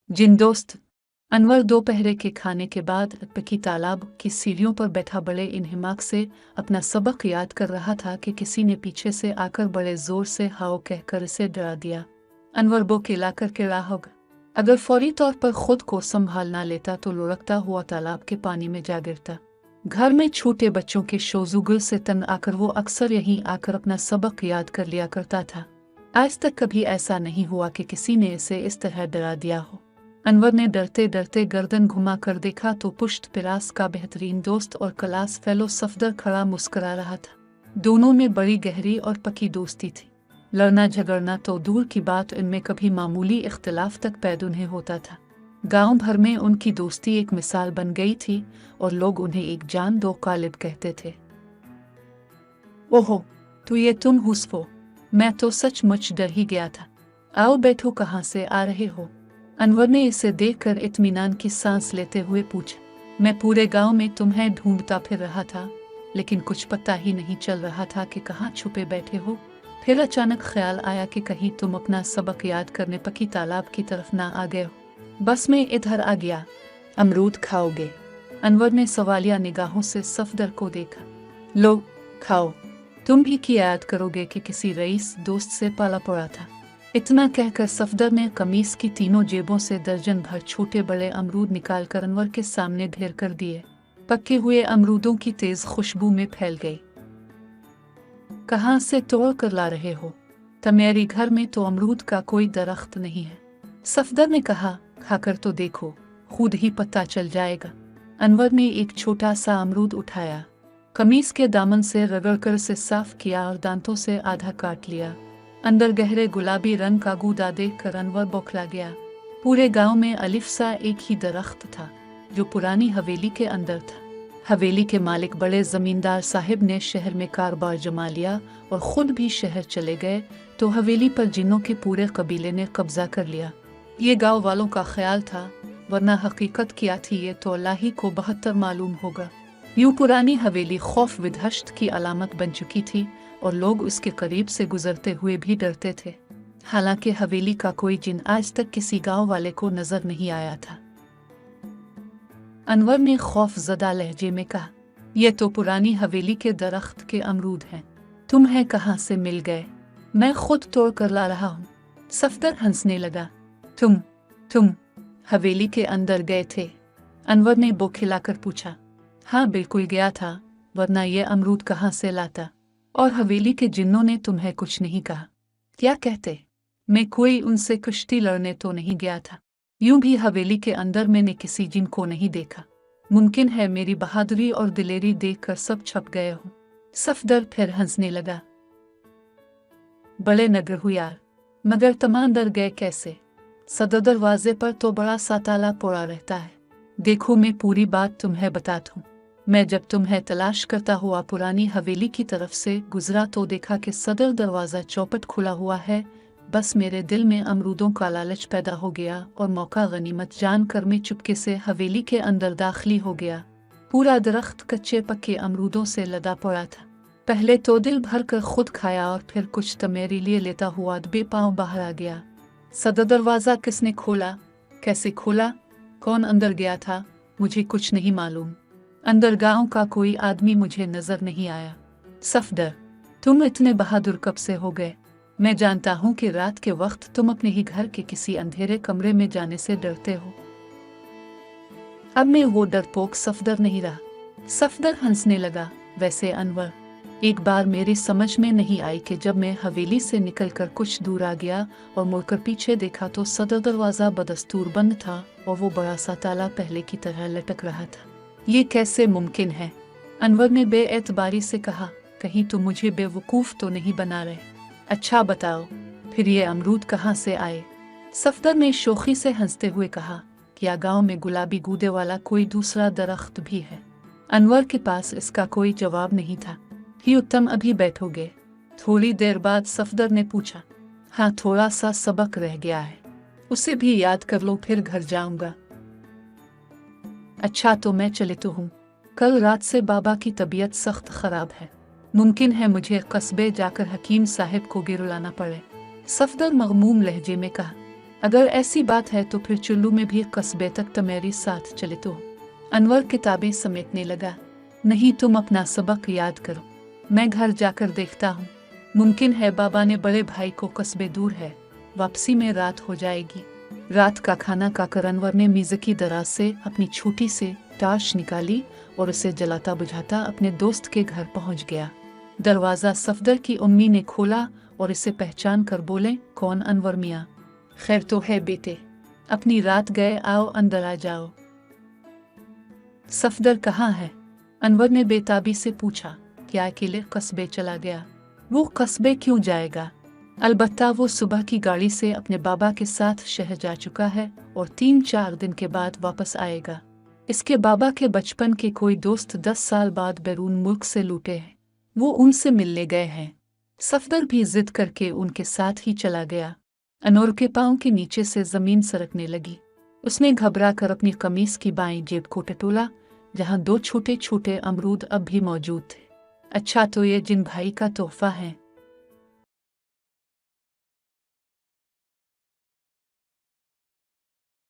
जिन दोस्त। अनवर दोपहर के खाने के बाद पकी तालाब की सीढ़ियों पर बैठा बड़े इन्हिमाक से अपना सबक याद कर रहा था कि किसी ने पीछे से आकर बड़े जोर से हाओ कहकर इसे डरा दिया। अनवर बोकेला करके रहा होगा। अगर फौरी तौर पर खुद को संभाल ना लेता तो लुढ़कता हुआ तालाब के पानी में जा गिरता। घर में छोटे बच्चों के शोजुगुल से तंग आकर वो अक्सर यहीं आकर अपना सबक याद कर लिया करता था। आज तक कभी ऐसा नहीं हुआ कि किसी ने इसे इस तरह डरा दिया हो। अनवर ने डरते डरते गर्दन घुमा कर देखा तो पुश्त पिरास का बेहतरीन दोस्त और क्लास फेलो सफदर खड़ा मुस्कुरा रहा था। दोनों में बड़ी गहरी और पक्की दोस्ती थी। लड़ना झगड़ना तो दूर की बात, इनमें कभी मामूली इख्तिलाफ तक पैदा नहीं होता था। गांव भर में उनकी दोस्ती एक मिसाल बन गई थी और लोग उन्हें एक जान दो कालिब कहते थे। ओहो, तो ये तुम हुस्फो, मैं तो सचमुच डर ही गया था। आओ बैठो, कहाँ से आ रहे हो? अनवर ने इसे देखकर इत्मीनान की सांस लेते हुए पूछा। मैं पूरे गांव में तुम्हें ढूंढता फिर रहा था, लेकिन कुछ पता ही नहीं चल रहा था कि कहाँ छुपे बैठे हो। फिर अचानक ख्याल आया कि कहीं तुम अपना सबक याद करने पकी तालाब की तरफ ना आ गए हो। बस मैं इधर आ गया। अमरूद खाओगे? अनवर ने सवालिया निगाहों से सफदर को देखा। लो खाओ, तुम भी की याद करोगे कि किसी रईस दोस्त से पाला पड़ा था। इतना कहकर सफदर ने कमीज की तीनों जेबों से दर्जन भर छोटे बड़े अमरूद निकालकर अनवर के सामने ढेर कर दिए। पके हुए अमरूदों की तेज खुशबू में फैल गई। कहाँ से तोड़ कर ला रहे हो? तुम्हारी घर में तो अमरूद का कोई दरख्त नहीं है। सफदर ने कहा। खाकर तो देखो, खुद ही पता चल जाएगा। अनवर ने एक छोटा सा अमरूद उठाया, कमीज के दामन से रगड़कर उसे साफ किया और दांतों से आधा काट लिया। अंदर गहरे गुलाबी रंग का गूदा देखकर अनवर बौखला गया। पूरे गांव में अलिफ सा एक ही दरख्त था जो पुरानी हवेली के अंदर था। हवेली के मालिक बड़े जमींदार साहिब ने शहर में कारोबार जमा लिया और खुद भी शहर चले गए तो हवेली पर जिन्नों के पूरे कबीले ने कब्जा कर लिया। ये गांव वालों का ख्याल था, वरना हकीकत क्या थी ये तो अल्लाह ही को बेहतर मालूम होगा। यूं पुरानी हवेली खौफ विदहशत की अलामत बन चुकी थी और लोग उसके करीब से गुजरते हुए भी डरते थे। हालांकि हवेली का कोई जिन आज तक किसी गांव वाले को नजर नहीं आया था। अनवर ने खौफजदा लहजे में कहा, यह तो पुरानी हवेली के दरख्त के अमरूद हैं। तुम्हें कहाँ से मिल गए? मैं खुद तोड़ कर ला रहा हूँ। सफदर हंसने लगा। तुम हवेली के अंदर गए थे? अनवर ने बौखलाकर पूछा। हाँ बिल्कुल गया था, वरना यह अमरूद कहाँ से लाता? और हवेली के जिन्नों ने तुम्हें कुछ नहीं कहा? क्या कहते? मैं कोई उनसे कुश्ती लड़ने तो नहीं गया था। यूं भी हवेली के अंदर मैंने किसी जिन को नहीं देखा। मुमकिन है मेरी बहादुरी और दिलेरी देखकर सब छप गए हो। सफदर फिर हंसने लगा। बड़े नगर हो यार, मगर तुम अंदर गए कैसे? सदर दरवाजे पर तो बड़ा सा ताला पड़ा रहता है। देखो मैं पूरी बात तुम्हें बताता हूँ। मैं जब तुम्हें तलाश करता हुआ पुरानी हवेली की तरफ से गुजरा तो देखा कि सदर दरवाज़ा चौपट खुला हुआ है। बस मेरे दिल में अमरूदों का लालच पैदा हो गया और मौका गनीमत जानकर मैं चुपके से हवेली के अंदर दाखिली हो गया। पूरा दरख्त कच्चे पक्के अमरूदों से लदा पड़ा था। पहले तो दिल भर कर खुद खाया और फिर कुछ तो मेरे लिए लेता हुआ बेपांव बाहर आ गया। सदर दरवाज़ा किसने खोला, कैसे खोला, कौन अंदर गया था, मुझे कुछ नहीं मालूम। अंदर गांव का कोई आदमी मुझे नजर नहीं आया। सफदर, तुम इतने बहादुर कब से हो गए? मैं जानता हूँ कि रात के वक्त तुम अपने ही घर के किसी अंधेरे कमरे में जाने से डरते हो। अब मैं वो डरपोक सफदर नहीं रहा। सफदर हंसने लगा। वैसे अनवर, एक बार मेरी समझ में नहीं आई कि जब मैं हवेली से निकलकर कुछ दूर आ गया और मुड़कर पीछे देखा तो सदर दरवाज़ा बदस्तूर बंद था और वो बड़ा सा ताला पहले की तरह लटक रहा था। ये कैसे मुमकिन है? अनवर ने बेएतबारी से कहा। कहीं तुम मुझे बेवकूफ़ तो नहीं बना रहे? अच्छा बताओ, फिर ये अमरूद कहाँ से आए? सफदर ने शोखी से हंसते हुए कहा। क्या गांव में गुलाबी गूदे वाला कोई दूसरा दरख्त भी है? अनवर के पास इसका कोई जवाब नहीं था। ही तुम अभी बैठोगे? थोड़ी देर बाद सफदर ने पूछा। हाँ, थोड़ा सा सबक रह गया है, उसे भी याद कर लो, फिर घर जाऊंगा। अच्छा तो मैं चले तो हूँ। कल रात से बाबा की तबीयत सख्त खराब है। मुमकिन है मुझे कस्बे जाकर हकीम साहब को गिरलाना पड़े। सफदर मगमूम लहजे में कहा। अगर ऐसी बात है तो फिर चुल्लू में भी कस्बे तक तो मेरे साथ चले तो। अनवर किताबें समेटने लगा। नहीं, तुम अपना सबक याद करो, मैं घर जाकर देखता हूँ। मुमकिन है बाबा ने बड़े भाई को कस्बे दूर है, वापसी में रात हो जाएगी। रात का खाना खाकर अनवर ने मेज़ की दराज से अपनी छोटी से टार्च निकाली और उसे जलाता बुझाता अपने दोस्त के घर पहुंच गया। दरवाज़ा सफदर की अम्मी ने खोला और इसे पहचान कर बोले, कौन? अनवर मियाँ। खैर तो है बेटे, अपनी रात गए, आओ अंदर आ जाओ। सफदर कहाँ है? अनवर ने बेताबी से पूछा। क्या अकेले कस्बे चला गया? वो कस्बे क्यों जाएगा? अलबत्ता वो सुबह की गाड़ी से अपने बाबा के साथ शहर जा चुका है और 3-4 दिन के बाद वापस आएगा। इसके बाबा के बचपन के कोई दोस्त 10 साल बाद बैरून मुल्क से लौटे हैं, वो उनसे मिलने गए हैं। सफदर भी जिद करके उनके साथ ही चला गया। अनवर के पाँव के नीचे से जमीन सरकने लगी। उसने घबरा कर अपनी कमीज की बाईं जेब को टटोला, जहाँ 2 छोटे छोटे अमरूद अब भी मौजूद थे। अच्छा, तो ये जिन भाई का तोहफा है।